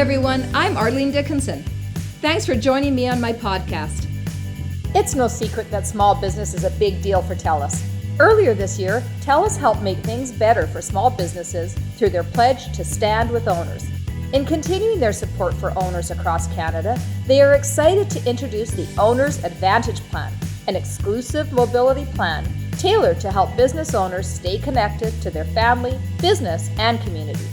everyone, I'm Arlene Dickinson. Thanks for joining me on my podcast. It's no secret that small business is a big deal for TELUS. Earlier this year, TELUS helped make things better for small businesses through their pledge to stand with owners. In continuing their support for owners across Canada, they are excited to introduce the Owner's Advantage Plan, an exclusive mobility plan tailored to help business owners stay connected to their family, business, and community.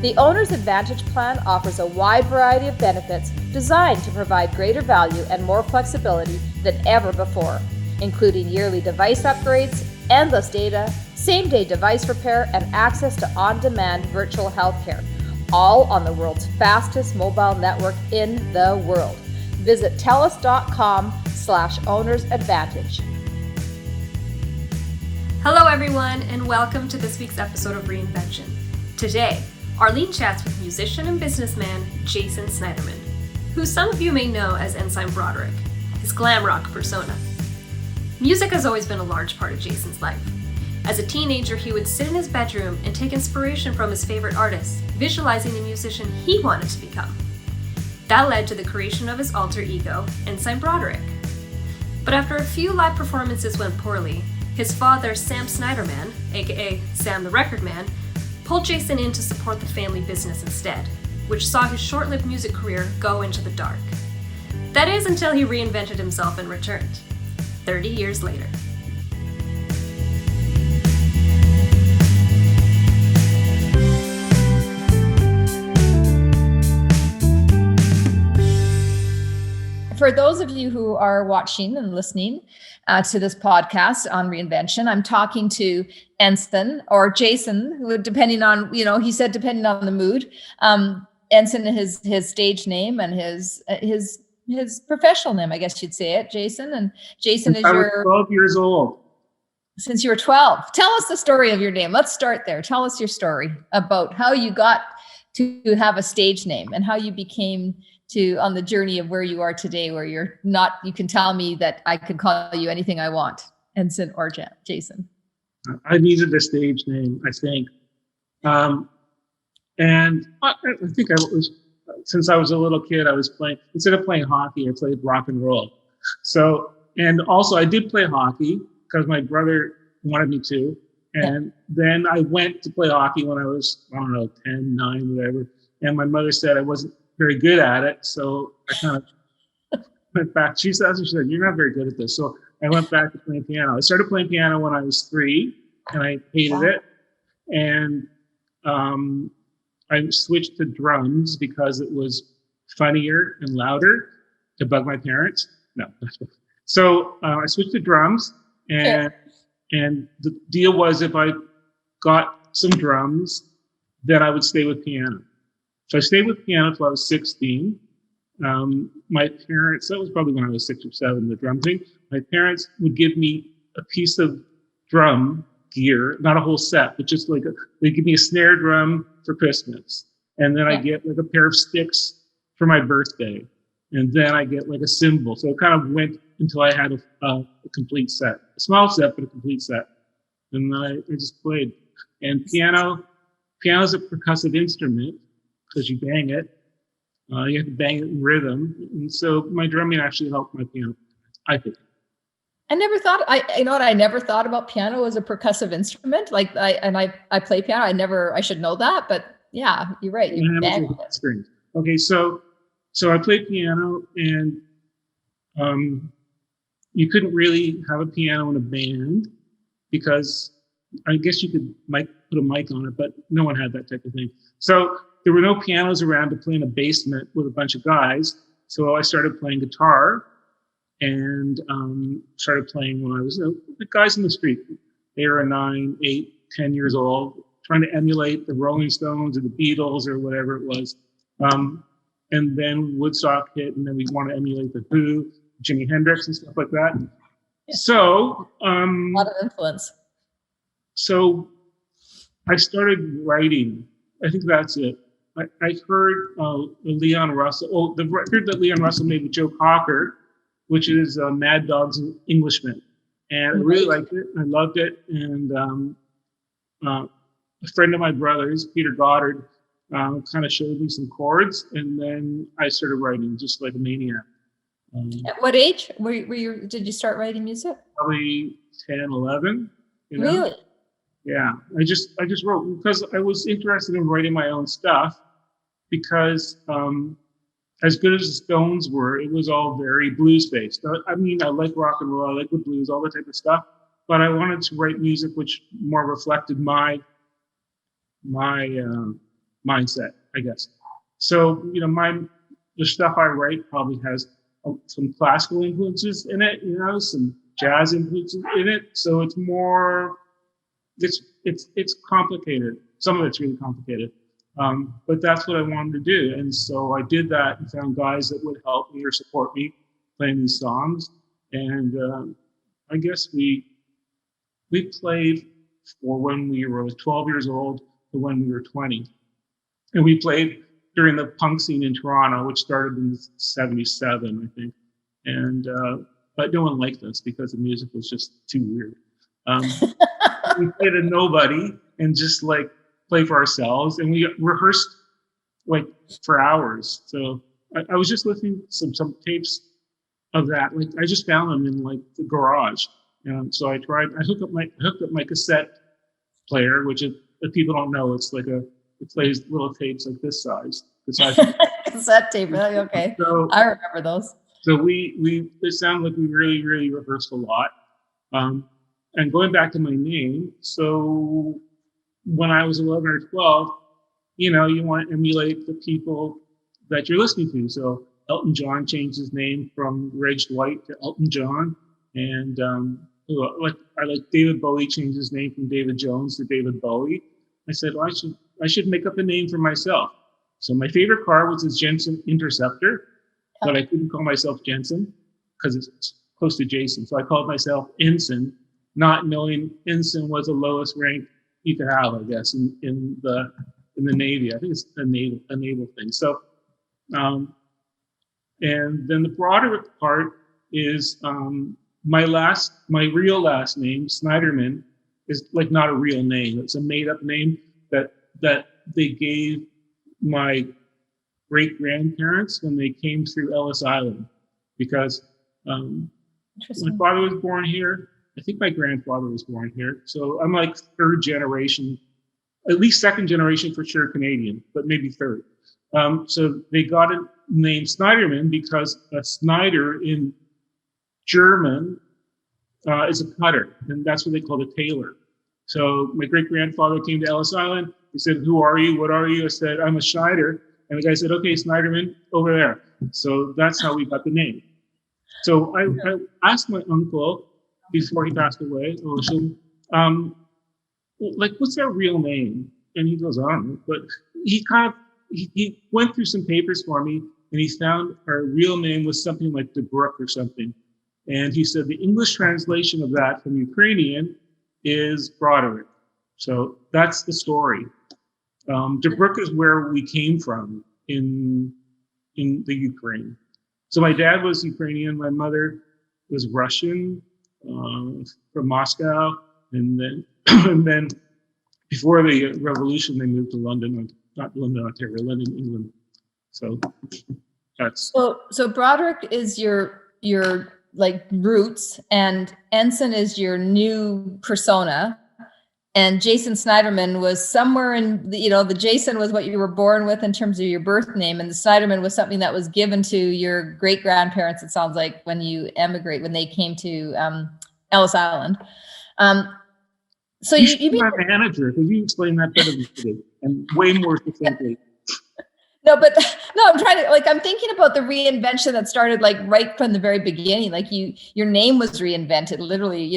The Owner's Advantage Plan offers a wide variety of benefits designed to provide greater value and more flexibility than ever before, including yearly device upgrades, endless data, same-day device repair, and access to on-demand virtual healthcare, all on the world's fastest mobile network in the world. Visit TELUS.com/ownersadvantage. Hello everyone, and welcome to this week's episode of Reinvention. Today, Arlene chats with musician and businessman Jason Sniderman, who some of you may know as Ensign Broderick, his glam rock persona. Music has always been a large part of Jason's life. As a teenager, he would sit in his bedroom and take inspiration from his favorite artists, visualizing the musician he wanted to become. That led to the creation of his alter ego, Ensign Broderick. But after a few live performances went poorly, his father, Sam Sniderman, aka Sam the Record Man, pulled Jason in to support the family business instead, which saw his short-lived music career go into the dark. That is until he reinvented himself and returned, 30 years later. For those of you who are watching and listening to this podcast on Reinvention, I'm talking to Ensign or Jason, who, depending on, he said depending on the mood, Ensign is his stage name and his professional name, I guess you'd say it, Jason. And Jason I was 12 years old. Since you were 12. Tell us the story of your name. Let's start there. Tell us your story about how you got to have a stage name and how you became on the journey of where you are today, where you can tell me that I could call you anything I want, Ensign or Jason. I needed a stage name, I think. And I think since I was a little kid, I was playing, instead of playing hockey, I played rock and roll. So, and also I did play hockey because my brother wanted me to. And then I went to play hockey when I was, 10, 9, whatever. And my mother said I wasn't very good at it, so I kind of went back. She said, "You're not very good at this." So I went back to playing piano. I started playing piano when I was 3, and I hated it. And I switched to drums because it was funnier and louder to bug my parents. No, so I switched to drums, and the deal was if I got some drums, then I would stay with piano. So I stayed with piano until I was 16. My parents, that was probably when I was 6 or 7, the drum thing. My parents would give me a piece of drum gear, not a whole set, but just they'd give me a snare drum for Christmas. And then I get a pair of sticks for my birthday. And then I get a cymbal. So it kind of went until I had a complete set, a small set, but a complete set. And then I just played. And piano's a percussive instrument, because you bang it. You have to bang it in rhythm. And so my drumming actually helped my piano, I think. I never thought, I never thought about piano as a percussive instrument. I play piano. I should know that, but yeah, you're right. You bang it. Strings. Okay, so I played piano, and you couldn't really have a piano in a band because I guess you could put a mic on it, but no one had that type of thing. So there were no pianos around to play in a basement with a bunch of guys. So I started playing guitar and started playing when I was the guys in the street. They were 9, 8, 10 years old, trying to emulate the Rolling Stones or the Beatles or whatever it was. And then Woodstock hit, and then we want to emulate the Who, Jimi Hendrix and stuff like that. Yeah. So a lot of influence. So I started writing. I think that's it. I heard Leon Russell, the record that Leon Russell made with Joe Cocker, which is Mad Dog's Englishman. And I really liked it. I loved it. And a friend of my brother's, Peter Goddard, kind of showed me some chords, and then I started writing just like a maniac. At what age did you start writing music? Probably 10, 11. Really? Yeah. I just wrote because I was interested in writing my own stuff because as good as the Stones were, it was all very blues based. I mean, I like rock and roll, I like the blues, all that type of stuff, but I wanted to write music which more reflected my mindset, I guess. So, the stuff I write probably has some classical influences in it, some jazz influences in it. So it's more, it's complicated. Some of it's really complicated. But that's what I wanted to do. And so I did that and found guys that would help me or support me playing these songs. And I guess we played for when we were 12 years old to when we were 20. And we played during the punk scene in Toronto, which started in 77, I think. And but no one liked us because the music was just too weird. We played a nobody and just like play for ourselves, and we rehearsed like for hours. So I was just listening to some tapes of that. Like I just found them in like the garage, and so I hooked up my cassette player, which if people don't know, it's like it plays little tapes like this size. Cassette tape. Okay. So, I remember those. So it sounded like we really, really rehearsed a lot. And going back to my name, so when I was 11 or 12, you want to emulate the people that you're listening to. So Elton John changed his name from Reg White to Elton John. And I like David Bowie changed his name from David Jones to David Bowie. I said, well, I should make up a name for myself. So my favorite car was this Jensen Interceptor, but I couldn't call myself Jensen because it's close to Jason. So I called myself Ensign, not knowing Ensign was the lowest rank you could have, I guess, in the Navy. I think it's a naval thing. So, and then the Broderick part is my real last name, Sniderman, is like not a real name. It's a made up name that they gave my great grandparents when they came through Ellis Island, because my father was born here. I think my grandfather was born here. So I'm like third generation, at least second generation for sure Canadian, but maybe third. So they got a name Sniderman because a Snyder in German is a cutter, and that's what they called a tailor. So my great grandfather came to Ellis Island. He said, "Who are you? What are you?" I said, "I'm a Schneider." And the guy said, "Okay, Sniderman, over there." So that's how we got the name. So I asked my uncle before he passed away, Ocean, like, what's their real name? And he goes on, but he went through some papers for me, and he found our real name was something like DeBrook or something. And he said the English translation of that from Ukrainian is Broderick. So that's the story. DeBrook is where we came from in the Ukraine. So my dad was Ukrainian, my mother was Russian, from Moscow, and then before the revolution, they moved to London, not London, Ontario, London, England. So that's so Broderick is your like roots, and Ensign is your new persona, and Jason Sniderman was somewhere in the Jason was what you were born with in terms of your birth name, and the Sniderman was something that was given to your great grandparents. It sounds like when they came to Ellis Island. So you my manager, because you explain that better than you did, and way more succinctly. No, I'm thinking about the reinvention that started like right from the very beginning. Like your name was reinvented literally,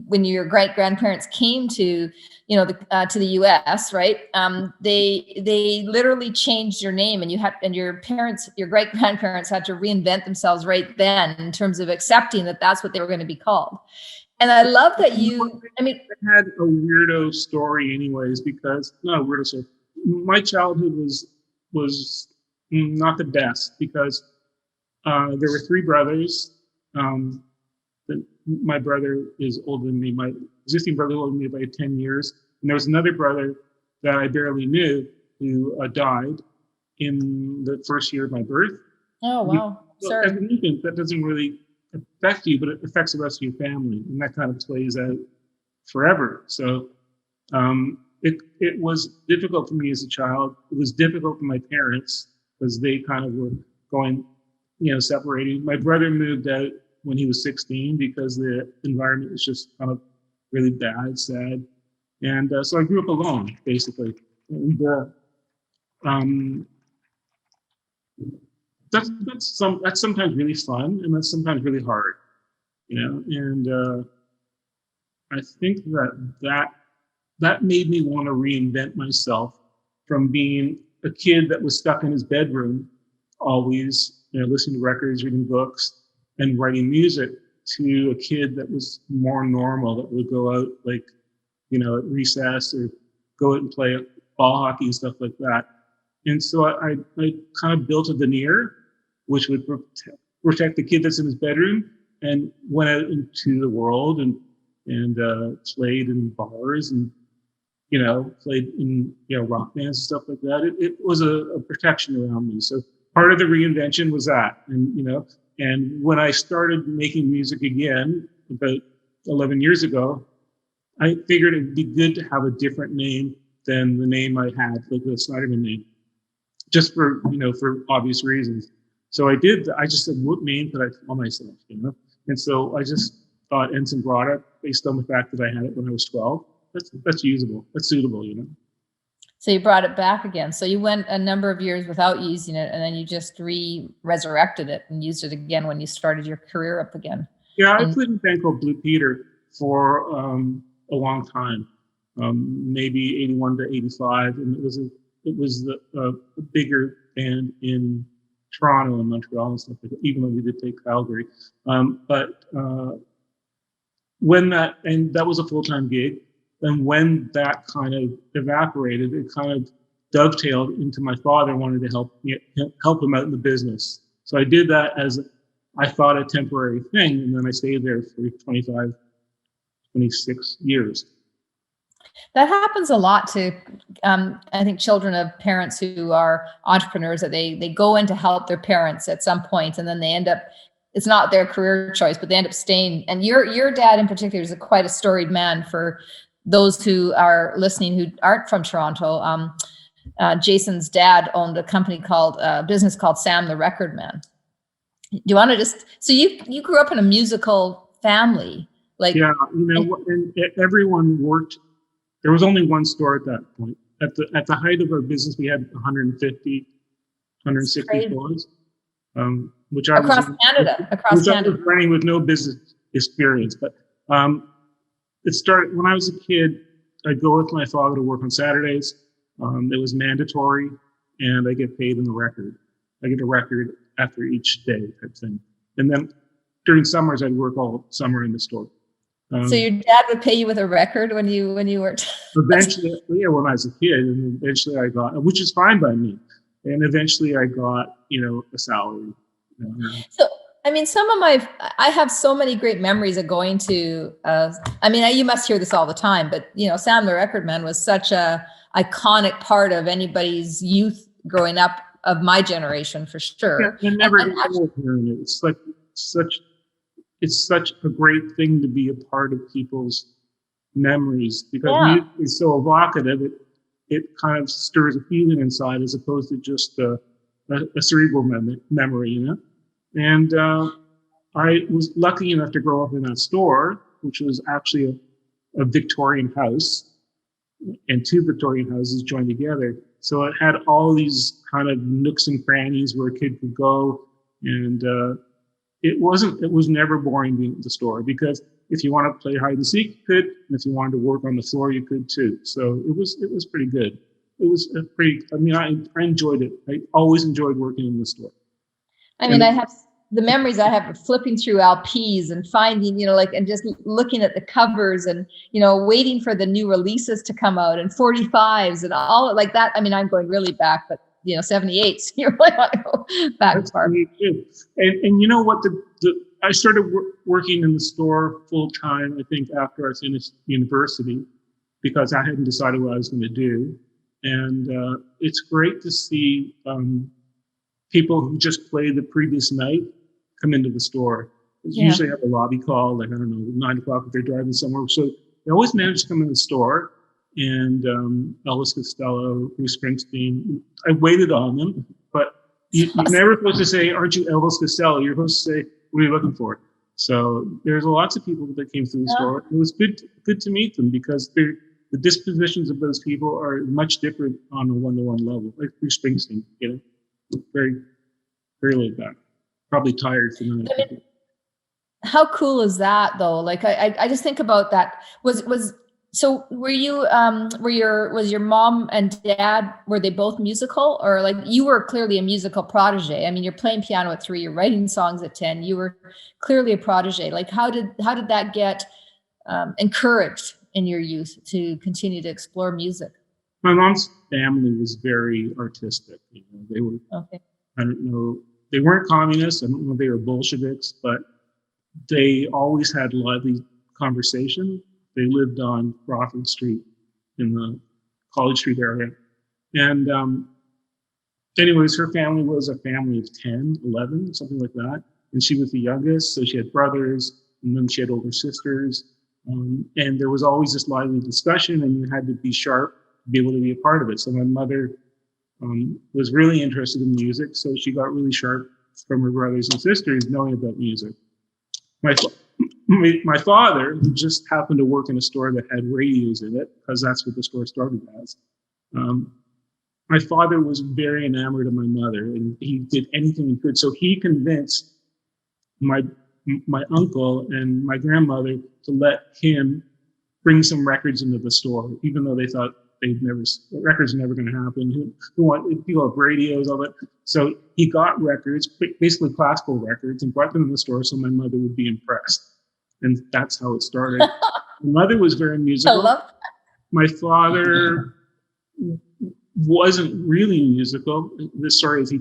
when your great grandparents came to, to the US, right? They literally changed your name, and your great grandparents had to reinvent themselves right then in terms of accepting that that's what they were going to be called. And I love that I had a weirdo story anyways, because not a weirdo story. My childhood was not the best, because there were three brothers. My brother is older than me. My existing brother older than me by 10 years. And there was another brother that I barely knew. who died in the first year of my birth. Oh, wow. Sorry. As an infant, that doesn't really affect you, but it affects the rest of your family, and that kind of plays out forever. So it was difficult for me as a child. It was difficult for my parents because they kind of were going, separating. My brother moved out when he was 16 because the environment was just kind of really bad, sad. And so I grew up alone, basically. And that's sometimes really fun, and that's sometimes really hard, And I think that made me want to reinvent myself from being a kid that was stuck in his bedroom, always, listening to records, reading books, and writing music, to a kid that was more normal, that would go out at recess or go out and play ball hockey and stuff like that. And so I kind of built a veneer which would protect the kid that's in his bedroom, and went out into the world and played in bars and played in rock bands and stuff like that. It was a protection around me. So part of the reinvention was that, and when I started making music again about 11 years ago, I figured it'd be good to have a different name than the name I had, like the Sniderman name, just for obvious reasons. So I just said, what name could I call myself, And so I just thought Ensign Broderick, based on the fact that I had it when I was 12. That's usable. That's suitable, So you brought it back again. So you went a number of years without using it, and then you just resurrected it and used it again when you started your career up again. Yeah, I played in a band called Blue Peter for a long time, maybe 81 to 85, and it was the bigger band in Toronto and Montreal and stuff like that, even though we did take Calgary. But when that was a full-time gig, and when that kind of evaporated, it kind of dovetailed into my father wanted to help him out in the business. So I did that as, I thought, a temporary thing, and then I stayed there for 25, 26 years. That happens a lot to, I think, children of parents who are entrepreneurs, that they go in to help their parents at some point, and then they end up, it's not their career choice, but they end up staying. And your dad in particular is quite a storied man. For those who are listening who aren't from Toronto, Jason's dad owned a business called Sam the Record Man. Do you want to so you grew up in a musical family? Yeah, and everyone worked. There was only one store at that point. At the height of our business, we had 150, 160 stores, which I across Canada. I was running with no business experience. But it started when I was a kid. I'd go with my father to work on Saturdays. It was mandatory, and I get paid in the record. I get a record after each day, type thing. And then during summers, I'd work all summer in the store. So your dad would pay you with a record when you worked? Eventually, yeah, when I was a kid, and eventually I got, which is fine by me. And eventually I got, a salary. So, I mean, I have so many great memories of going to, you must hear this all the time, but Sam the Record Man was such a iconic part of anybody's youth growing up of my generation, for sure. Yeah, never hearing it. It's like it's such a great thing to be a part of people's memories, because music is so evocative. It kind of stirs a feeling inside, as opposed to just a cerebral memory, And I was lucky enough to grow up in that store, which was actually a Victorian house, and two Victorian houses joined together. So it had all these kind of nooks and crannies where a kid could go, and it was never boring being at the store, because if you want to play hide and seek, you could, and if you wanted to work on the floor, you could too. So it was pretty good. It was I enjoyed it. I always enjoyed working in the store. I mean, I have the memories I have of flipping through LPs and finding, and just looking at the covers and, waiting for the new releases to come out, and 45s and all like that. I mean, I'm going really back, but 78. So you really want to go back far. And you know what? I started working in the store full time, I think, after I finished university, because I hadn't decided what I was going to do. And it's great to see people who just played the previous night come into the store. Usually have a lobby call, like, I don't know, 9 o'clock if they're driving somewhere. So they always manage to come in the store. And Elvis Costello, Bruce Springsteen, I waited on them, but you're never supposed to say, "Aren't you Elvis Costello?" You're supposed to say, "What are you looking for?" So there's lots of people that came through the store. It was good to meet them because the dispositions of those people are much different on a one-to-one level. Like Bruce Springsteen, very, very laid back, probably tired from the night. How cool is that though? Like I just think about that. So were you was your mom and dad, were they both musical, or like you were clearly a musical protege? I mean, you're playing piano at 3, you're writing songs at 10, you were clearly a protege. Like how did that get encouraged in your youth to continue to explore music? My mom's family was very artistic. They were, I don't know, they weren't communists. I don't know if they were Bolsheviks, but they always had lively conversation. They lived on Crawford Street in the College Street area. And anyways, her family was a family of 10, 11, something like that. And she was the youngest, so she had brothers, and then she had older sisters. And there was always this lively discussion, and you had to be sharp to be able to be a part of it. So my mother was really interested in music, so she got really sharp from her brothers and sisters knowing about music. My father, who just happened to work in a store that had radios in it, because that's what the store started as. My father was very enamored of my mother, and he did anything he could. So he convinced my uncle and my grandmother to let him bring some records into the store, even though they thought records are never going to happen. People have radios, all that. So he got records, basically classical records, and brought them to the store so my mother would be impressed. And that's how it started. My mother was very musical. I love that. My father wasn't really musical. The story is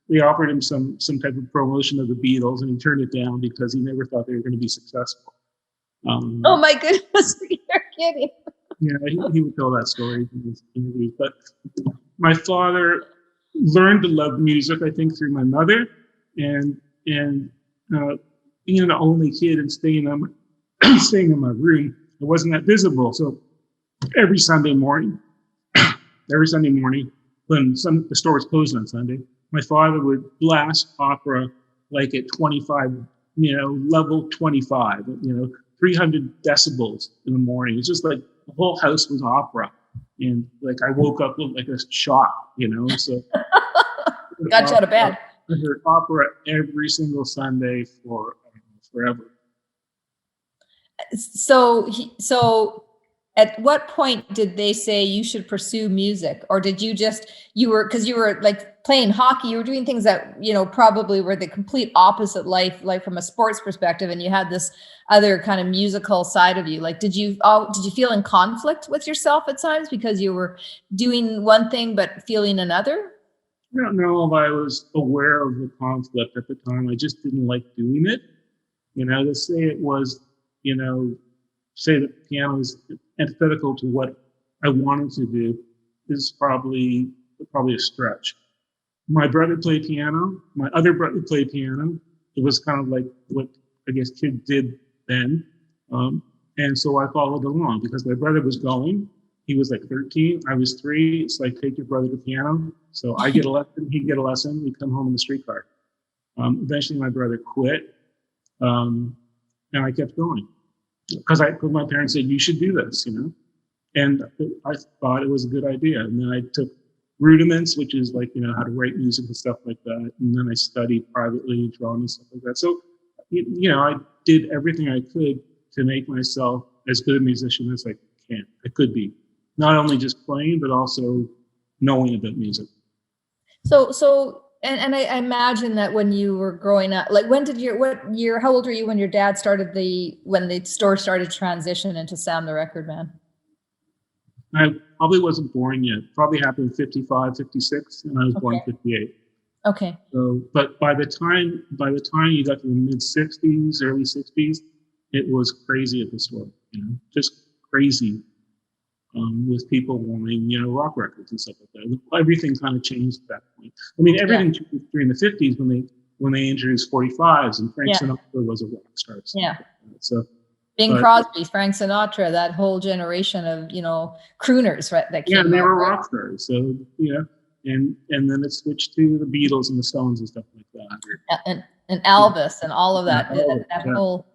they offered him some type of promotion of the Beatles, and he turned it down because he never thought they were going to be successful. Oh my goodness, you're kidding. Yeah, he would tell that story in his interviews. But my father learned to love music, I think, through my mother, and being the only kid and staying in my room, it wasn't that visible. So every Sunday morning, when the store was closed on Sunday, my father would blast opera like at 25, level 25, 300 decibels in the morning. It's just like the whole house was opera. And like I woke up with like a shock, so. Got you out of bed. I heard opera every single Sunday for forever. So at what point did they say you should pursue music, or did you were like playing hockey, you were doing things that, probably were the complete opposite life, like from a sports perspective, and you had this other kind of musical side of you. Like, did you feel in conflict with yourself at times because you were doing one thing but feeling another? I don't know if I was aware of the conflict at the time. I just didn't like doing it. To say it was, say that piano is antithetical to what I wanted to do is probably a stretch. My brother played piano. My other brother played piano. It was kind of like what I guess kids did then. And so I followed along because my brother was going. He was like 13. I was 3. It's like, take your brother to piano. So I get a lesson, he'd get a lesson. We'd come home in the streetcar. Eventually my brother quit. And I kept going because my parents said, you should do this, and I thought it was a good idea. And then I took rudiments, which is like, how to write music and stuff like that. And then I studied privately, drawing and stuff like that. So, I did everything I could to make myself as good a musician as I could be, not only just playing, but also knowing about music. So, and I imagine that when you were growing up, like how old were you when your dad when the store started to transition into Sam the Record Man? I probably wasn't born yet. Probably happened 55, 56, and I was born 58. Okay. So, but by the time you got to the mid 60s, early 60s, it was crazy at the store, just crazy. with people wanting, rock records and stuff like that. Everything kind of changed at that point. I mean, everything changed during the 50s when they introduced 45s, and Frank Sinatra was a rock star. Yeah. So Bing Crosby, Frank Sinatra, that whole generation of, crooners, right? That came they were rock stars. So, and then it switched to the Beatles and the Stones and stuff like that. And Elvis and all of that. That whole.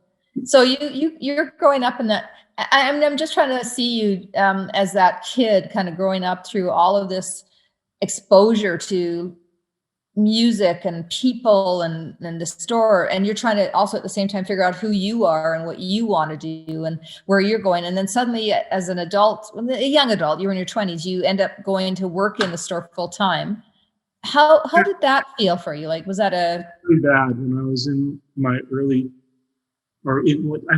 So you're growing up in that. I'm just trying to see you as that kid kind of growing up through all of this exposure to music and people and the store, and you're trying to also at the same time figure out who you are and what you want to do and where you're going. And then suddenly as an adult, a young adult, you're in your 20s, you end up going to work in the store full time. How did that feel for you? Like, was that pretty bad when I was in my I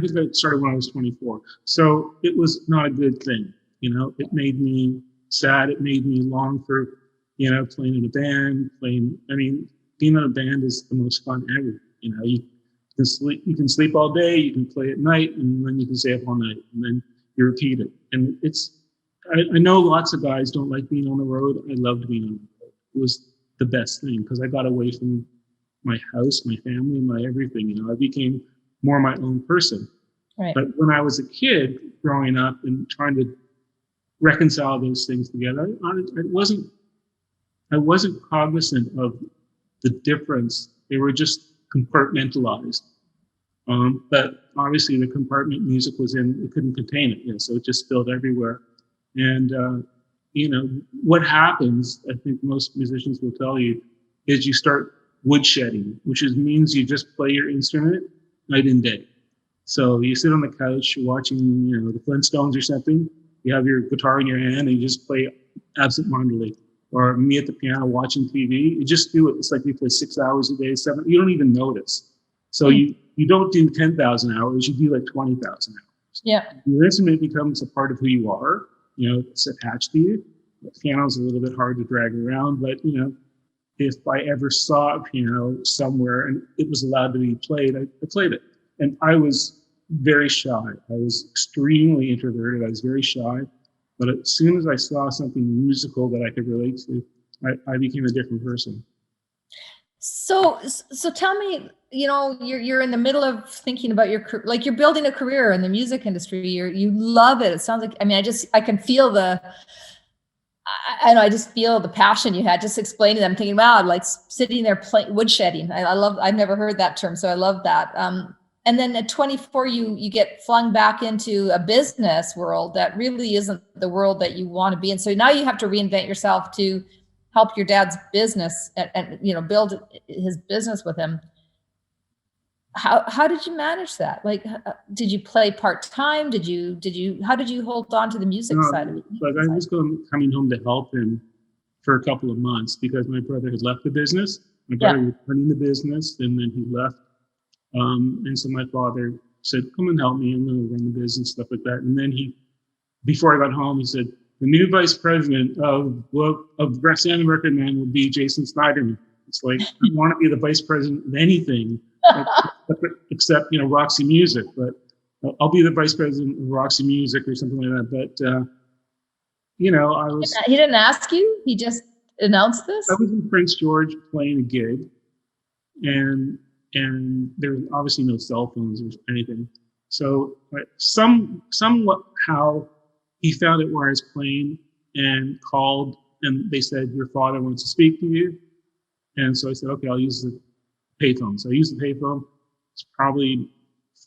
think I started when I was 24. So it was not a good thing. It made me sad. It made me long for, playing in a band, being in a band is the most fun ever. You can sleep all day, you can play at night, and then you can stay up all night, and then you repeat it. And I know lots of guys don't like being on the road. I loved being on the road. It was the best thing because I got away from my house, my family, my everything. I became more my own person. Right. But when I was a kid growing up and trying to reconcile those things together, I wasn't cognizant of the difference. They were just compartmentalized. But obviously the compartment music was in, it couldn't contain it. So it just spilled everywhere. And, what happens, I think most musicians will tell you, is you start woodshedding, which means you just play your instrument night and day. So you sit on the couch watching, the Flintstones or something. You have your guitar in your hand and you just play absentmindedly. Or me at the piano watching TV. You just do it. It's like you play 6 hours a day, 7. You don't even notice. So you don't do 10,000 hours. You do like 20,000 hours. Yeah. Your instrument becomes a part of who you are. It's attached to you. The piano's a little bit hard to drag around, but if I ever saw a piano somewhere and it was allowed to be played, I played it. And I was very shy. I was extremely introverted. I was very shy. But as soon as I saw something musical that I could relate to, I became a different person. So tell me, you're in the middle of thinking about like you're building a career in the music industry. You love it. It sounds like, I can feel I just feel the passion you had just explaining them, thinking, wow, like sitting there playing woodshedding. I've never heard that term. So I love that. And then at 24, you get flung back into a business world that really isn't the world that you want to be in. So now you have to reinvent yourself to help your dad's business and build his business with him. How did you manage that? Like, did you play part-time? How did you hold on to the music side of it? Like I was coming home to help him for a couple of months because my brother had left the business. My brother was running the business, and then he left. And so my father said, come and help me. I'm going to run the business, stuff like that. And then before I got home, he said, the new vice president of Sniderman Record Man will be Jason Sniderman. It's like, I want to be the vice president of anything except, Roxy Music. But I'll be the vice president of Roxy Music or something like that. But, I was... He didn't ask you? He just announced this? I was in Prince George playing a gig. And there was obviously no cell phones or anything. So somewhat how he found it where I was playing and called, and they said, your father wants to speak to you. And so I said, okay, I'll use the payphone. So I used the payphone. It's probably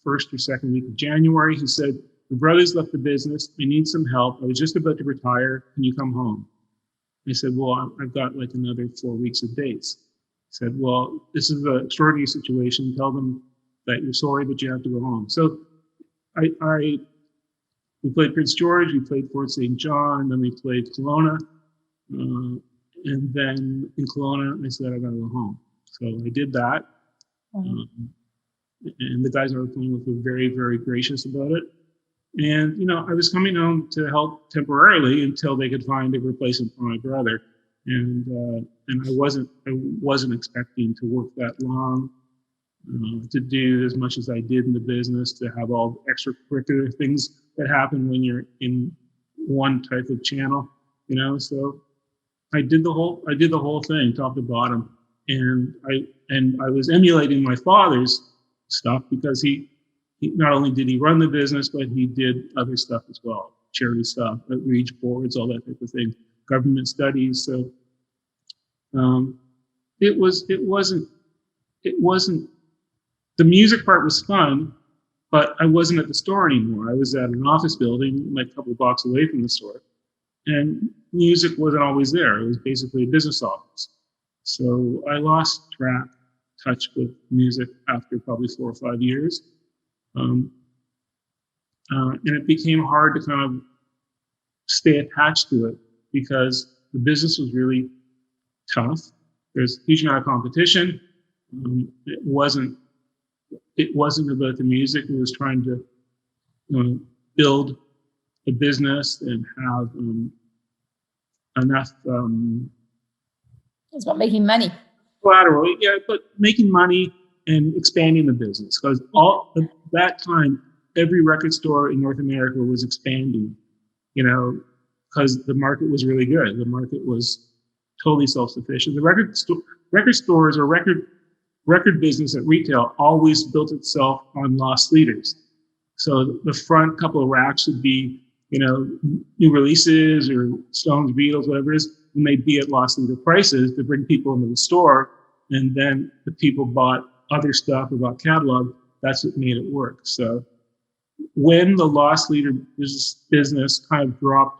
first or second week of January. He said, your brother's left the business. I need some help. I was just about to retire. Can you come home? I said, well, I've got like another 4 weeks of dates. Said, well, this is an extraordinary situation. Tell them that you're sorry, but you have to go home. So we played Prince George, we played Fort St. John, then we played Kelowna. And then in Kelowna, I said, I got to go home. So I did that. And the guys I was playing with were very, very gracious about it. And, I was coming home to help temporarily until they could find a replacement for my brother. And I wasn't expecting to work that long, to do as much as I did in the business, to have all the extracurricular things that happen when you're in one type of channel, you know. So I did the whole thing, top to bottom, and I was emulating my father's stuff because he not only did he run the business, but he did other stuff as well, charity stuff, outreach boards, all that type of thing, government studies. So it wasn't the music part was fun, but I wasn't at the store anymore. I was at an office building like a couple of blocks away from the store, and music wasn't always there. It was basically a business office. So I lost touch with music after probably 4 or 5 years. And it became hard to kind of stay attached to it because the business was really tough. There's a huge amount of competition. It wasn't about the music. It was trying to build a business and have enough. It's about making money. Collateral, yeah, but making money and expanding the business, because all at that time, every record store in North America was expanding, you know, because the market was really good. The market was totally self-sufficient. The record stores or record business at retail always built itself on loss leaders. So the front couple of racks would be, you know, new releases or Stones, Beatles, whatever it is, and they'd be at loss leader prices to bring people into the store. And then the people bought other stuff about catalog. That's what made it work. So when the loss leader business kind of dropped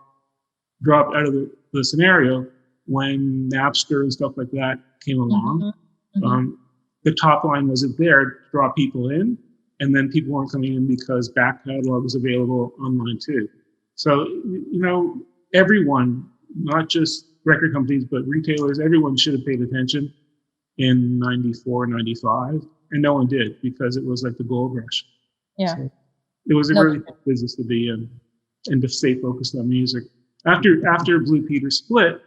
out of the scenario, when Napster and stuff like that came along, the top line wasn't there to draw people in, and then people weren't coming in because back catalog was available online too. So, you know, everyone, not just record companies, but retailers, everyone should have paid attention in 94, 95, and no one did because it was like the gold rush. Yeah. So it was a really tough business to be in and to stay focused on music. After Blue Peter split,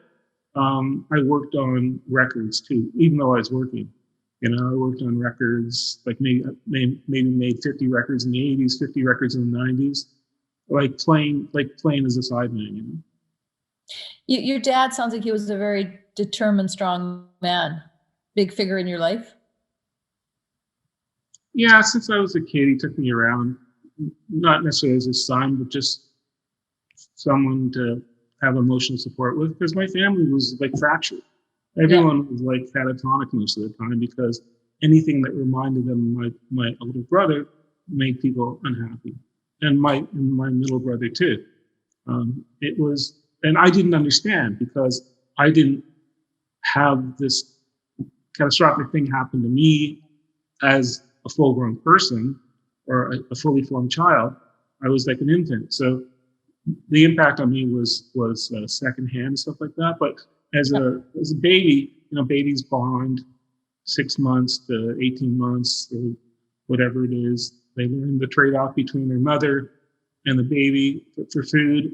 I worked on records too, even though I was working. You know, I worked on records, like maybe made 50 records in the 80s, 50 records in the 90s, like playing as a sideman, you know. Your dad sounds like he was a very determined, strong man. Big figure in your life? Yeah, since I was a kid, he took me around, not necessarily as his son, but just someone to have emotional support with, because my family was like fractured. Everyone was like catatonic most of the time because anything that reminded them of my older brother made people unhappy, and my middle brother too. It was, and I didn't understand because I didn't have this catastrophic thing happen to me as a full-grown person or a fully formed child. I was like an infant, so the impact on me was secondhand, stuff like that. But as a baby, you know, babies bond 6 months to 18 months or whatever it is. They learn the trade-off between their mother and the baby for food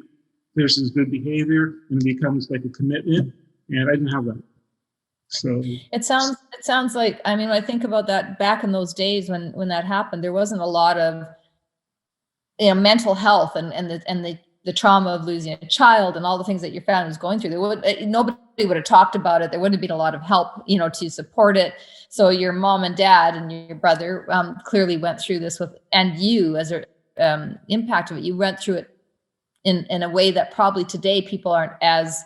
versus good behavior, and it becomes like a commitment. And I didn't have that. So it sounds like, I mean, when I think about that back in those days when that happened, there wasn't a lot of, you know, mental health and the trauma of losing a child and all the things that your family was going through. Nobody would have talked about it. There wouldn't have been a lot of help, you know, to support it. So your mom and dad and your brother clearly went through this and you as a impact of it, you went through it in a way that probably today people aren't as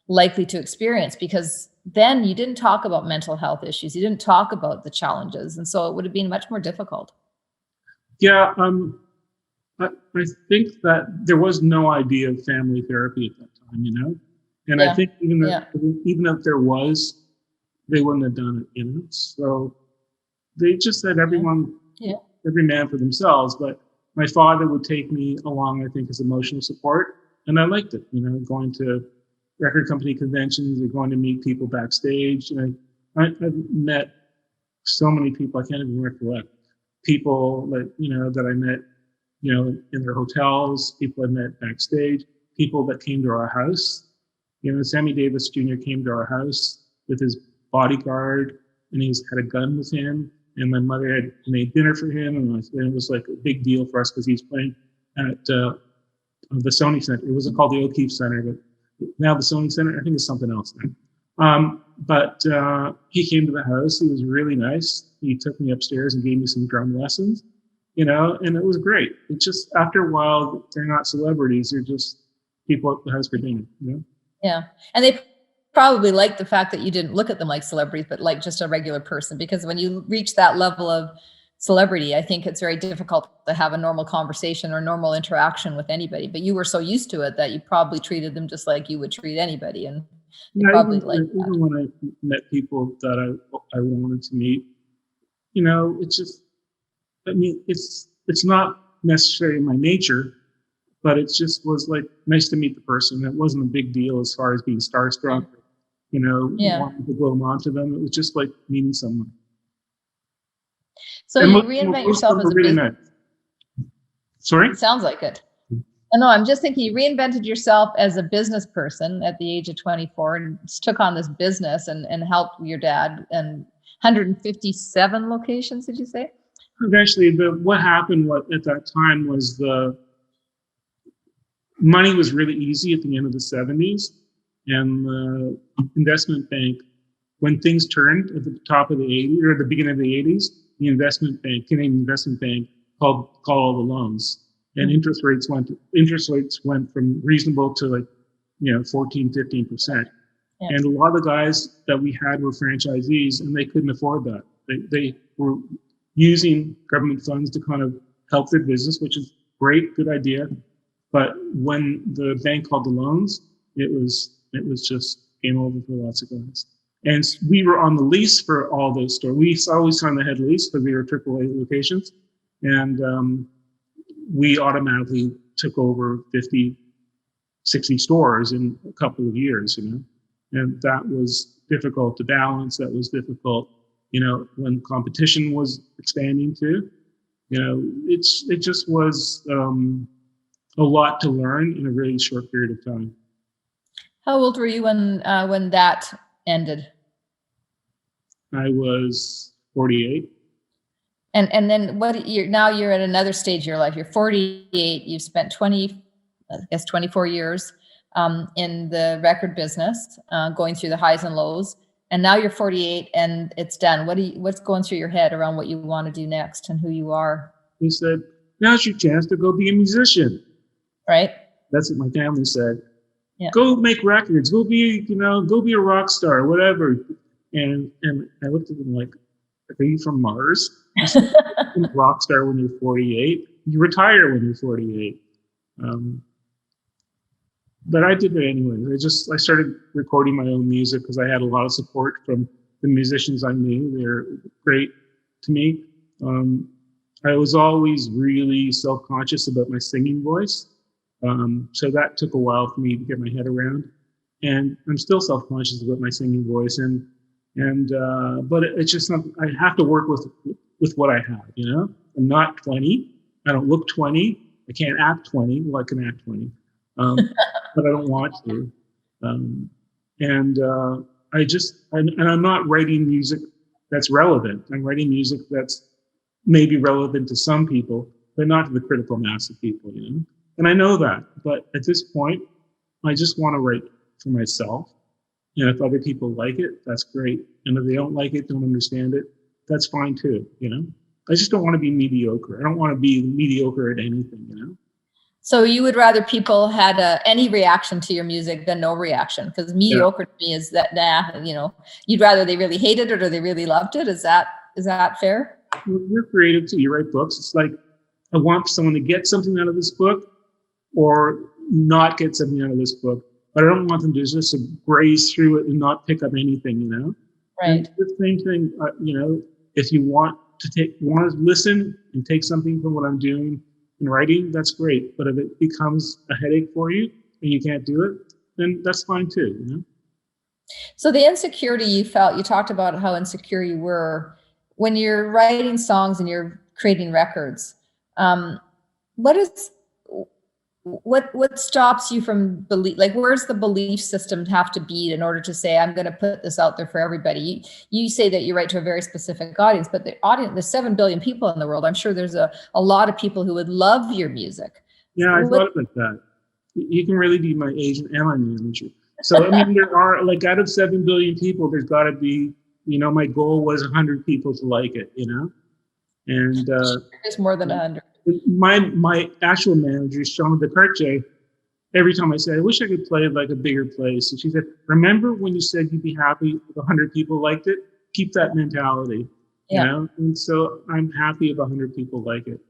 likely to experience, because then you didn't talk about mental health issues. You didn't talk about the challenges. And so it would have been much more difficult. Yeah. I think that there was no idea of family therapy at that time, you know? And I think even if there was, they wouldn't have done it, you know? So they just said every man for themselves. But my father would take me along, I think, as emotional support. And I liked it, you know, going to record company conventions or going to meet people backstage. And I've met so many people, I can't even recollect. People that, you know, that I met, you know, in their hotels, people I met backstage, people that came to our house. You know, Sammy Davis Jr. came to our house with his bodyguard, and he had a gun with him. And my mother had made dinner for him, and it was like a big deal for us because he was playing at the Sony Center. It wasn't called the O'Keefe Center, but now the Sony Center, I think it's something else now. But he came to the house. He was really nice. He took me upstairs and gave me some drum lessons, and it was great. It's just, after a while, they're not celebrities. They're just people at the house for dinner, Yeah. And they probably liked the fact that you didn't look at them like celebrities, but like just a regular person, because when you reach that level of celebrity, I think it's very difficult to have a normal conversation or normal interaction with anybody, but you were so used to it that you probably treated them just like you would treat anybody. And probably even when I met people that I wanted to meet, it's just, it's not necessarily my nature, but it just was like nice to meet the person. It wasn't a big deal as far as being starstruck, wanting to blow onto them. It was just like meeting someone. So you reinvent yourself as a business. Nice. Sorry? It sounds like it. No, I'm just thinking you reinvented yourself as a business person at the age of 24 and took on this business and helped your dad. And 157 locations, did you say? Eventually, what happened at that time was the money was really easy at the end of the 70s. And the investment bank, when things turned at the top of the 80s or the beginning of the 80s, the investment bank, Canadian Investment Bank, called all the loans. And interest rates went from reasonable to 14, 15%. Yeah. And a lot of the guys that we had were franchisees, and they couldn't afford that. They were using government funds to kind of help their business, which is great, good idea. But when the bank called the loans, it was just game over for lots of guys. And we were on the lease for all those stores. We always signed the head lease because they were AAA locations. And we automatically took over 50, 60 stores in a couple of years, and that was difficult to balance. That was difficult, when competition was expanding too. It just was a lot to learn in a really short period of time. How old were you when that ended? I was 48. And then now you're at another stage of your life. You're 48. You've spent 24 years in the record business, going through the highs and lows. And now you're 48 and it's done. What's going through your head around what you want to do next and who you are? He said, now's your chance to go be a musician. Right. That's what my family said. Yeah. Go make records. Go be a rock star, whatever. And I looked at them like, are you from Mars? Rock star when you're 48. You retire when you're 48. But I did it anyway. I started recording my own music because I had a lot of support from the musicians I knew. They're great to me. I was always really self-conscious about my singing voice. So that took a while for me to get my head around. And I'm still self-conscious about my singing voice. But it's just something I have to work with what I have, I'm not 20. I don't look 20. I can't act 20. Well, I can act 20. But I don't want to. I'm not writing music that's relevant. I'm writing music that's maybe relevant to some people, but not to the critical mass of people, And I know that, but at this point, I just want to write for myself. And if other people like it, that's great. And if they don't like it, don't understand it, that's fine too, I just don't want to be mediocre. I don't want to be mediocre at anything, So you would rather people had any reaction to your music than no reaction? Because mediocre to me is that, you'd rather they really hated it or they really loved it. Is that fair? Well, you're creative too. You write books. It's like, I want someone to get something out of this book or not get something out of this book. But I don't want them to just graze through it and not pick up anything, Right. And the same thing, if you want to listen and take something from what I'm doing in writing, that's great. But if it becomes a headache for you and you can't do it, then that's fine too, So the insecurity you felt, you talked about how insecure you were when you're writing songs and you're creating records. What stops you from believe? Like, where's the belief system have to be in order to say, I'm going to put this out there for everybody? You say that you write to a very specific audience, but the audience, there's 7 billion people in the world. I'm sure there's a lot of people who would love your music. Yeah, I thought about that. You can really be my agent and my manager. So, I mean, there are, like, out of 7 billion people, there's got to be, my goal was 100 people to like it, And It's more than 100. My actual manager, Sean DeCarche, every time I said, I wish I could play like a bigger place. And she said, remember when you said you'd be happy if 100 people liked it? Keep that mentality, And so I'm happy if 100 people like it.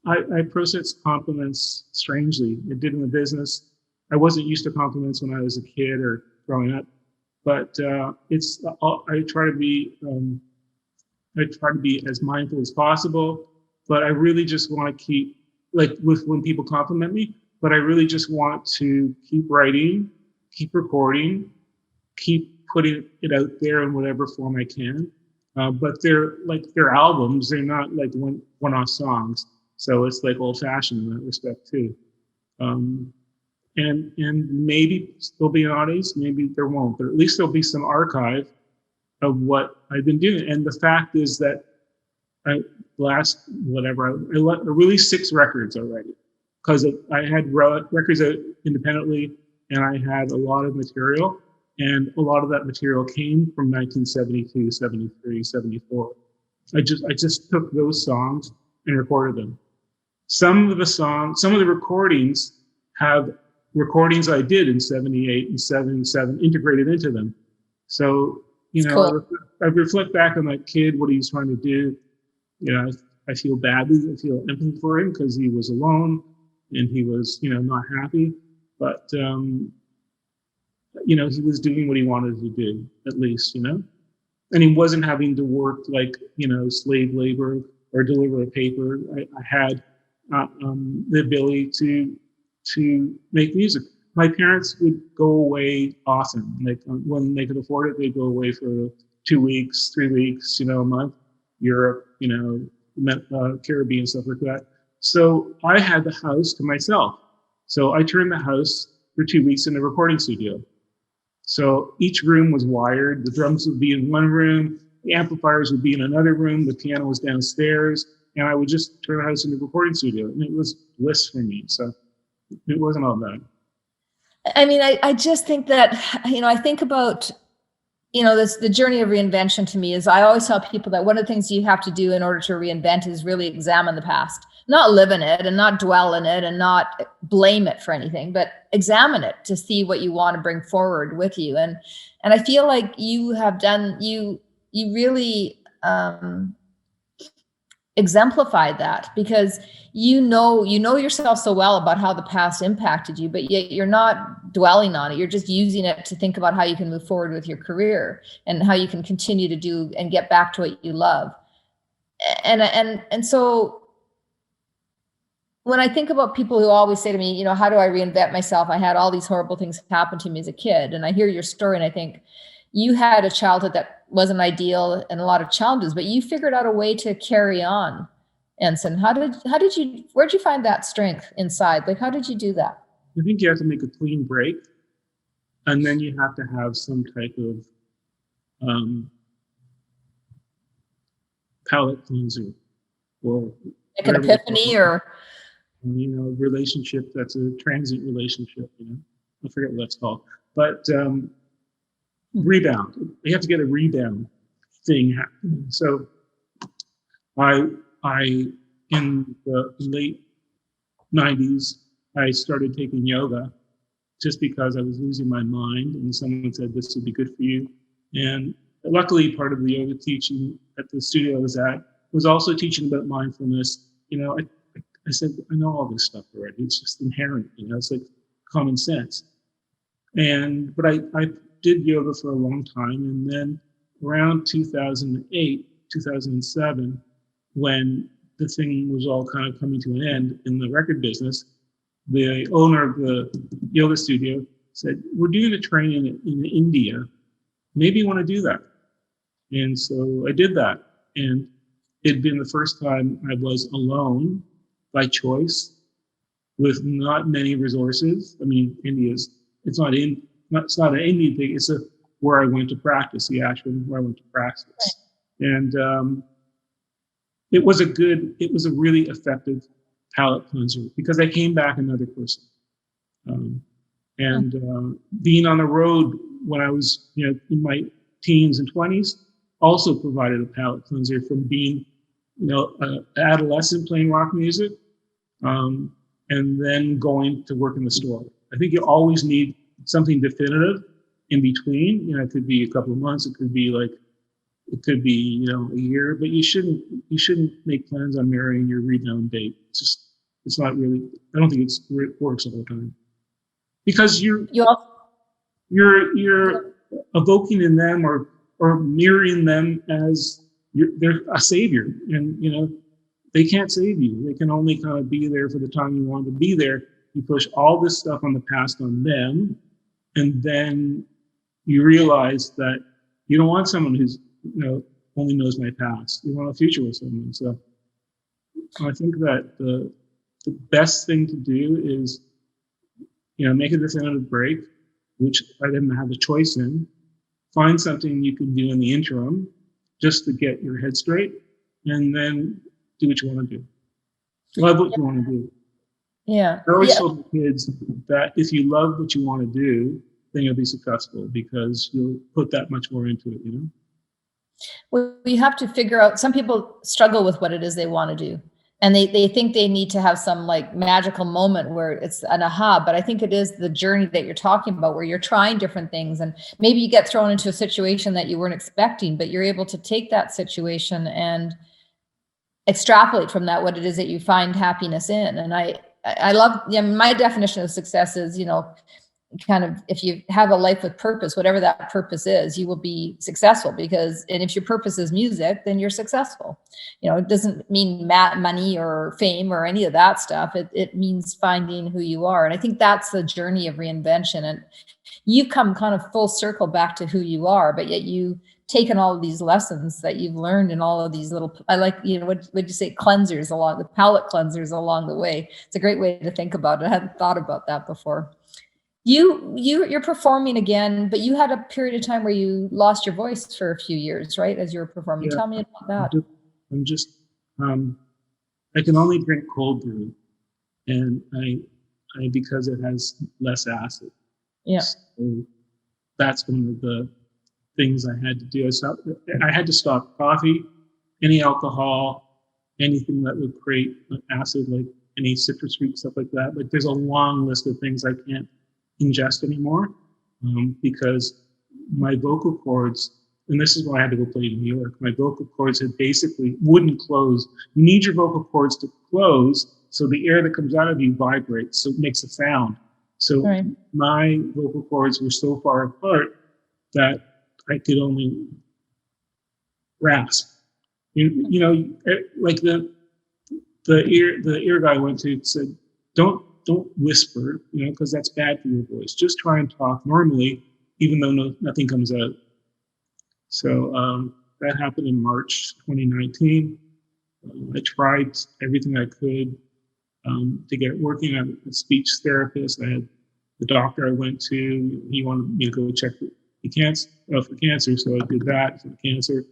I process compliments strangely. I did in the business. I wasn't used to compliments when I was a kid or growing up, but I try to be as mindful as possible. But I really just want to keep, like, when people compliment me, but I really just want to keep writing, keep recording, keep putting it out there in whatever form I can. But they're albums. They're not like one-off songs. So it's like old-fashioned in that respect too. And maybe there'll be an audience, maybe there won't, but at least there'll be some archive of what I've been doing. And the fact is that I released 6 records already, because I had records out independently, and I had a lot of material, and a lot of that material came from 1972, 73, 74. I just took those songs and recorded them. Some of the recordings have recordings I did in 78 and 77 integrated into them. So, cool. I reflect back on that kid, what he was trying to do. I feel badly. I feel empathy for him because he was alone and he was, not happy. But, he was doing what he wanted to do, at least, And he wasn't having to work like, slave labor or deliver a paper. I had the ability to make music. My parents would go away often. Like, when they could afford it, they'd go away for 2 weeks, 3 weeks, a month, Europe, Caribbean, stuff like that. So I had the house to myself. So I turned the house for 2 weeks into a recording studio. So each room was wired. The drums would be in one room, the amplifiers would be in another room, the piano was downstairs, and I would just turn the house into a recording studio. And it was bliss for me. So it wasn't all bad. I mean, I just think that, I think about, the journey of reinvention to me is, I always tell people that one of the things you have to do in order to reinvent is really examine the past, not live in it and not dwell in it and not blame it for anything, but examine it to see what you want to bring forward with you. And I feel like you have done, you really exemplified that, because you know yourself so well about how the past impacted you, but yet you're not dwelling on it. You're just using it to think about how you can move forward with your career and how you can continue to do and get back to what you love. And so when I think about people who always say to me, how do I reinvent myself? I had all these horrible things happen to me as a kid. And I hear your story and I think you had a childhood that wasn't ideal and a lot of challenges, but you figured out a way to carry on. Ensign, where'd you find that strength inside? Like, how did you do that? I think you have to make a clean break, and then you have to have some type of palate cleanser, or like an epiphany, or relationship that's a transient relationship. I forget what that's called, but rebound. You have to get a rebound thing happening. So I in the late 90s, I started taking yoga just because I was losing my mind, and someone said this would be good for you. And luckily, part of the yoga teaching at the studio I was at was also teaching about mindfulness. I said, I know all this stuff already. It's just inherent, it's like common sense. But I did yoga for a long time. And then around 2008, 2007, when the thing was all kind of coming to an end in the record business, the owner of the yoga studio said, we're doing a training in India. Maybe you want to do that. And so I did that. And it'd been the first time I was alone by choice with not many resources. I mean, it's not an Indian thing. It's where I went to practice, the ashram where I went to practice. And it was a really effective palate cleanser, because I came back another person. Being on the road when I was, in my teens and 20s also provided a palate cleanser from being, an adolescent playing rock music, and then going to work in the store. I think you always need something definitive in between. It could be a couple of months, it could be a year, but you shouldn't make plans on marrying your rebound date. It's not really, I don't think it works all the time. Because you're evoking in them or mirroring them as they're a savior, and they can't save you. They can only kind of be there for the time you want to be there. You push all this stuff on the past on them, and then you realize that you don't want someone who's only knows my past. You want a future with someone. So I think that the best thing to do is make a definitive break, which I didn't have a choice in. Find something you can do in the interim just to get your head straight, and then do what you want to do. Love what you want to do. Yeah. I always tell the kids that if you love what you want to do, then you'll be successful because you'll put that much more into it, Well, we have to figure out, some people struggle with what it is they want to do. And they think they need to have some like magical moment where it's an aha, but I think it is the journey that you're talking about where you're trying different things, and maybe you get thrown into a situation that you weren't expecting, but you're able to take that situation and extrapolate from that what it is that you find happiness in. And I love, my definition of success is, kind of, if you have a life with purpose, whatever that purpose is, you will be successful and if your purpose is music, then you're successful. It doesn't mean money or fame or any of that stuff. It means finding who you are. And I think that's the journey of reinvention. And you've come kind of full circle back to who you are, but yet you've taken all of these lessons that you've learned in all of these little, I like, what would you say, cleansers along the palate cleansers along the way. It's a great way to think about it. I hadn't thought about that before. You're performing again, but you had a period of time where you lost your voice for a few years, right? As you were performing. Yeah. Tell me about that. I'm just, I can only drink cold brew, and I because it has less acid. Yeah. So that's one of the things I had to do. I had to stop coffee, any alcohol, anything that would create acid, like any citrus fruit, stuff like that. Like there's a long list of things I can't ingest anymore, because my vocal cords, and this is why I had to go play in New York, my vocal cords wouldn't close. You need your vocal cords to close so the air that comes out of you vibrates, so it makes a sound. So right. My vocal cords were so far apart that I could only rasp. Like the ear guy I went to said, don't whisper, because that's bad for your voice. Just try and talk normally, even though nothing comes out. So that happened in March 2019. I tried everything I could to get it working. I'm a speech therapist. I had the doctor I went to. He wanted me to go check for cancer, so I did that for the cancer.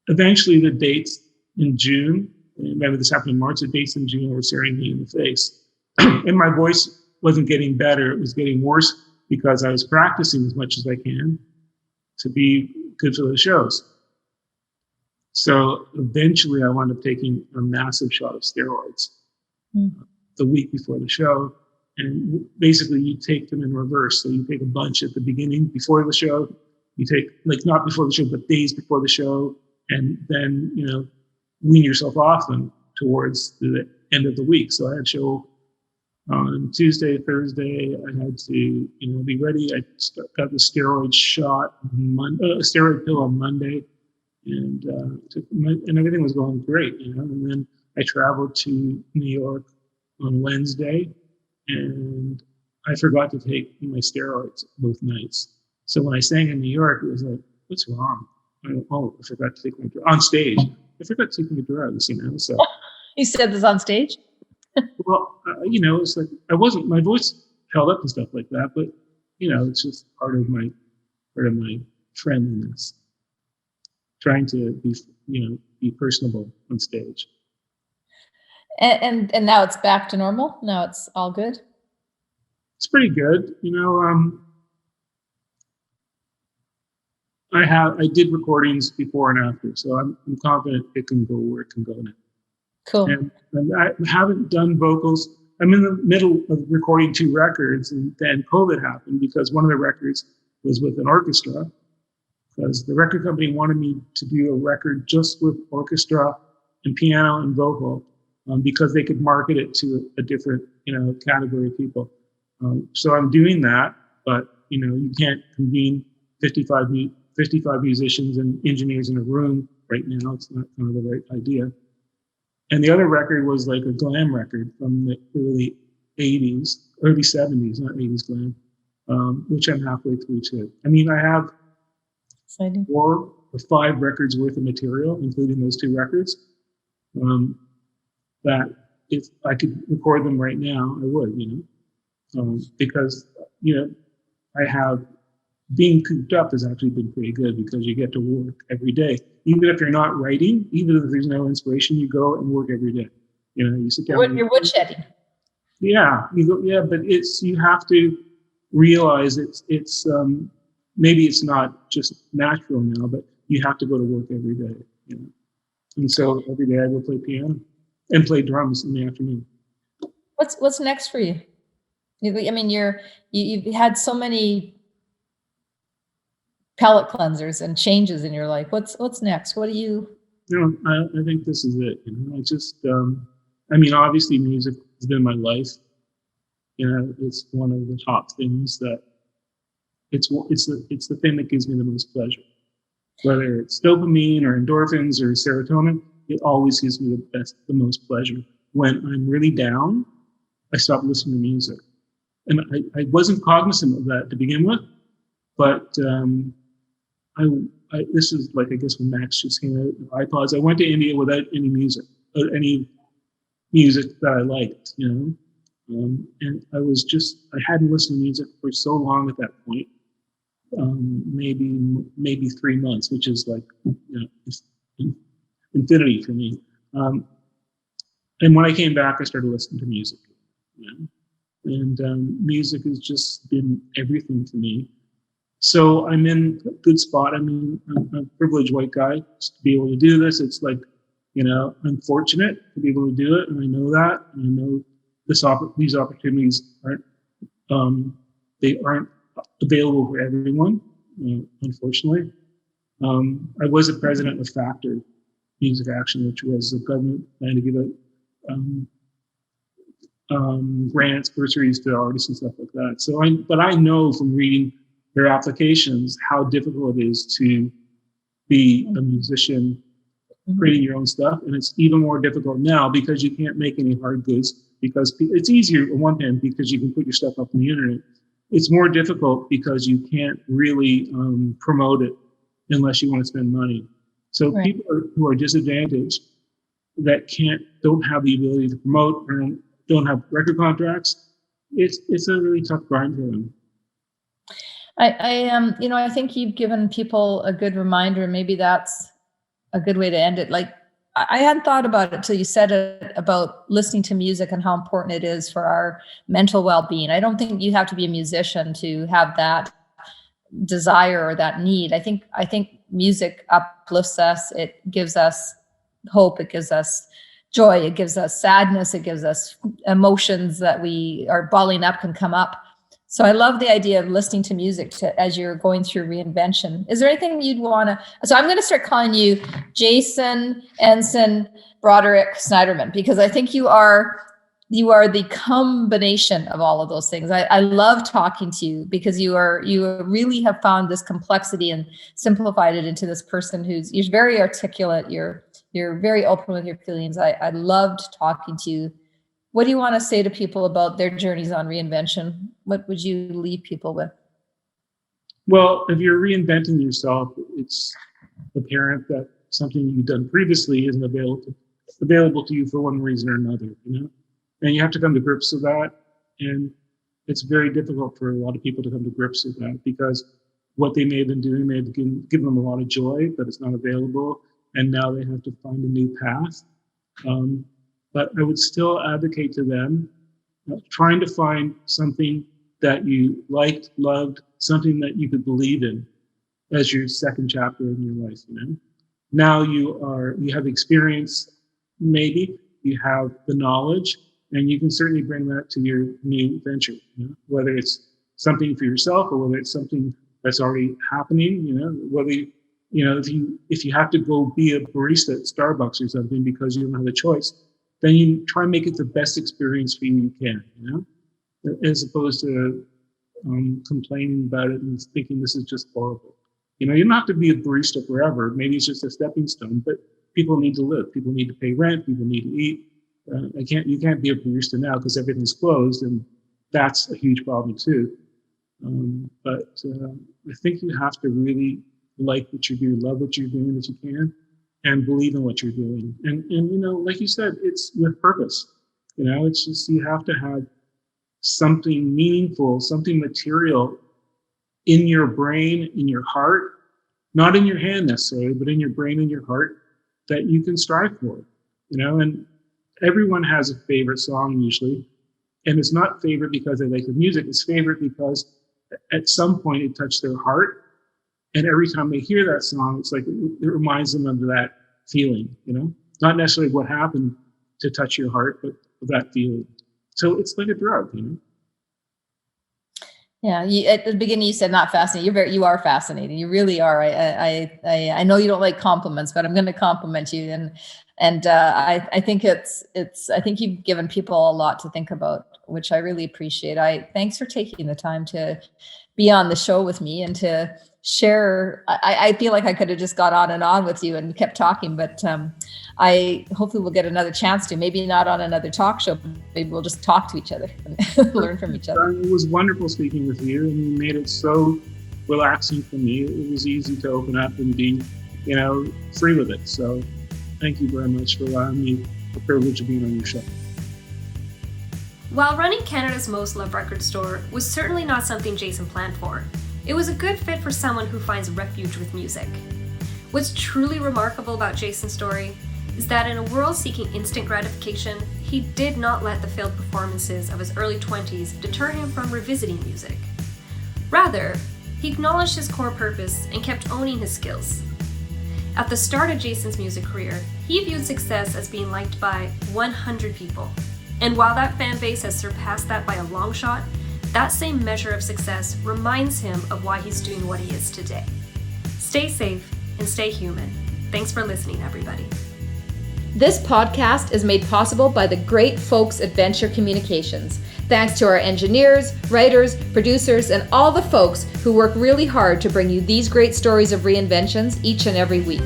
Eventually, the dates in June, remember this happened in March, the dates in June were staring me in the face. And my voice wasn't getting better, it was getting worse because I was practicing as much as I can to be good for the shows. So eventually I wound up taking a massive shot of steroids the week before the show. And basically you take them in reverse. So you take a bunch at the beginning before the show, you take, like not before the show, but days before the show, and then, wean yourself off them towards the end of the week. So I had a show on Tuesday, Thursday. I had to, be ready. I got the steroid shot, steroid pill on Monday, and everything was going great, And then I traveled to New York on Wednesday, and I forgot to take my steroids both nights. So when I sang in New York, it was like, what's wrong? I forgot to take my drugs on stage. I forgot to take my drugs, So you said this on stage? Well, it's like my voice held up and stuff like that, but it's just part of my friendliness. trying to be personable on stage. And now it's back to normal. Now it's all good. It's pretty good. I did recordings before and after, so I'm confident it can go where it can go now. Cool. And I haven't done vocals. I'm in the middle of recording 2 records, and then COVID happened because one of the records was with an orchestra, because the record company wanted me to do a record just with orchestra and piano and vocal, because they could market it to a different, category of people. So I'm doing that, but you can't convene 55 musicians and engineers in a room right now. It's not kind of the right idea. And the other record was like a glam record from the early 70s, not 80s glam, which I'm halfway through too. I mean, I have 4 or 5 records worth of material, including those 2 records, that if I could record them right now, I would, because, I have, being cooped up has actually been pretty good because you get to work every day. Even if you're not writing, even if there's no inspiration, you go and work every day. You sit down. You're woodshedding. Yeah, you go. Yeah, but you have to realize it's maybe it's not just natural now, but you have to go to work every day. And so every day I go play piano and play drums in the afternoon. What's next for you? I mean, you've had so many palate cleansers and changes in your life. What's next? What do you? I think this is it. I just, obviously music has been my life. It's one of the top things that it's the thing that gives me the most pleasure. Whether it's dopamine or endorphins or serotonin, it always gives me the most pleasure. When I'm really down, I stop listening to music. And I wasn't cognizant of that to begin with, but this is like, I guess when Max just came out with iPods, I went to India without any music that I liked, and I hadn't listened to music for so long at that point, maybe 3 months, which is like, infinity for me. And when I came back, I started listening to music, and music has just been everything for me. So I'm in a good spot. I'm a privileged white guy to be able to do this. It's like, I'm fortunate to be able to do it, and I know that. And I know these opportunities aren't available for everyone, unfortunately. I was the president of Factor Music Action, which was a government plan to give out grants, bursaries to artists and stuff like that. So I know from reading their applications how difficult it is to be a musician, creating your own stuff. And it's even more difficult now because you can't make any hard goods, because it's easier on one hand because you can put your stuff up on the internet. It's more difficult because you can't really promote it unless you want to spend money. So right. People who are disadvantaged, that don't have the ability to promote or don't have record contracts, it's a really tough grind for them. I think you've given people a good reminder. Maybe that's a good way to end it. Like, I hadn't thought about it till you said it about listening to music and how important it is for our mental well-being. I don't think you have to be a musician to have that desire or that need. I think music uplifts us. It gives us hope. It gives us joy. It gives us sadness. It gives us emotions that we are balling up can come up. So I love the idea of listening to music as you're going through reinvention. Is there anything you'd want to? So I'm going to start calling you Jason, Ensign, Broderick, Sniderman, because I think you are the combination of all of those things. I love talking to you because you really have found this complexity and simplified it into this person you're very articulate. You're very open with your feelings. I loved talking to you. What do you want to say to people about their journeys on reinvention? What would you leave people with? Well, if you're reinventing yourself, it's apparent that something you've done previously isn't available to you for one reason or another, And you have to come to grips with that. And it's very difficult for a lot of people to come to grips with that because what they may have been doing may have given them a lot of joy, but it's not available. And now they have to find a new path. But I would still advocate to them trying to find something that you liked, loved, something that you could believe in as your second chapter in your life. Now you have experience, maybe you have the knowledge, and you can certainly bring that to your new venture. Whether it's something for yourself or whether it's something that's already happening. Whether if you have to go be a barista at Starbucks or something because you don't have a choice, then you try and make it the best experience for you can. As opposed to complaining about it and thinking this is just horrible. You don't have to be a barista forever. Maybe it's just a stepping stone, but people need to live. People need to pay rent. People need to eat. You can't be a barista now because everything's closed, and that's a huge problem too. But I think you have to really like what you do, love what you're doing that you can, and believe in what you're doing. And like you said, it's with purpose. It's just you have to have something meaningful, something material in your brain, in your heart, not in your hand necessarily, but in your brain and your heart that you can strive for. And everyone has a favorite song usually. And it's not favorite because they like the music, it's favorite because at some point it touched their heart. And every time they hear that song, it's like it reminds them of that feeling, not necessarily what happened to touch your heart, but that feeling. So it's like a drug, Yeah, at the beginning you said not fascinating. You are fascinating. You really are. I know you don't like compliments, but I'm going to compliment you. And I think I think you've given people a lot to think about, which I really appreciate. Thanks for taking the time to be on the show with me and to share. I feel like I could have just got on and on with you and kept talking, but I hopefully will get another chance to, maybe not on another talk show, but maybe we'll just talk to each other and learn from each other. It was wonderful speaking with you, and you made it so relaxing for me. It was easy to open up and be, free with it. So thank you very much for allowing me the privilege of being on your show. While running Canada's most loved record store was certainly not something Jason planned for, it was a good fit for someone who finds refuge with music. What's truly remarkable about Jason's story is that in a world seeking instant gratification, he did not let the failed performances of his early 20s deter him from revisiting music. Rather, he acknowledged his core purpose and kept owning his skills. At the start of Jason's music career, he viewed success as being liked by 100 people. And while that fan base has surpassed that by a long shot, that same measure of success reminds him of why he's doing what he is today. Stay safe and stay human. Thanks for listening, everybody. This podcast is made possible by the great folks at Venture Communications. Thanks to our engineers, writers, producers, and all the folks who work really hard to bring you these great stories of reinventions each and every week.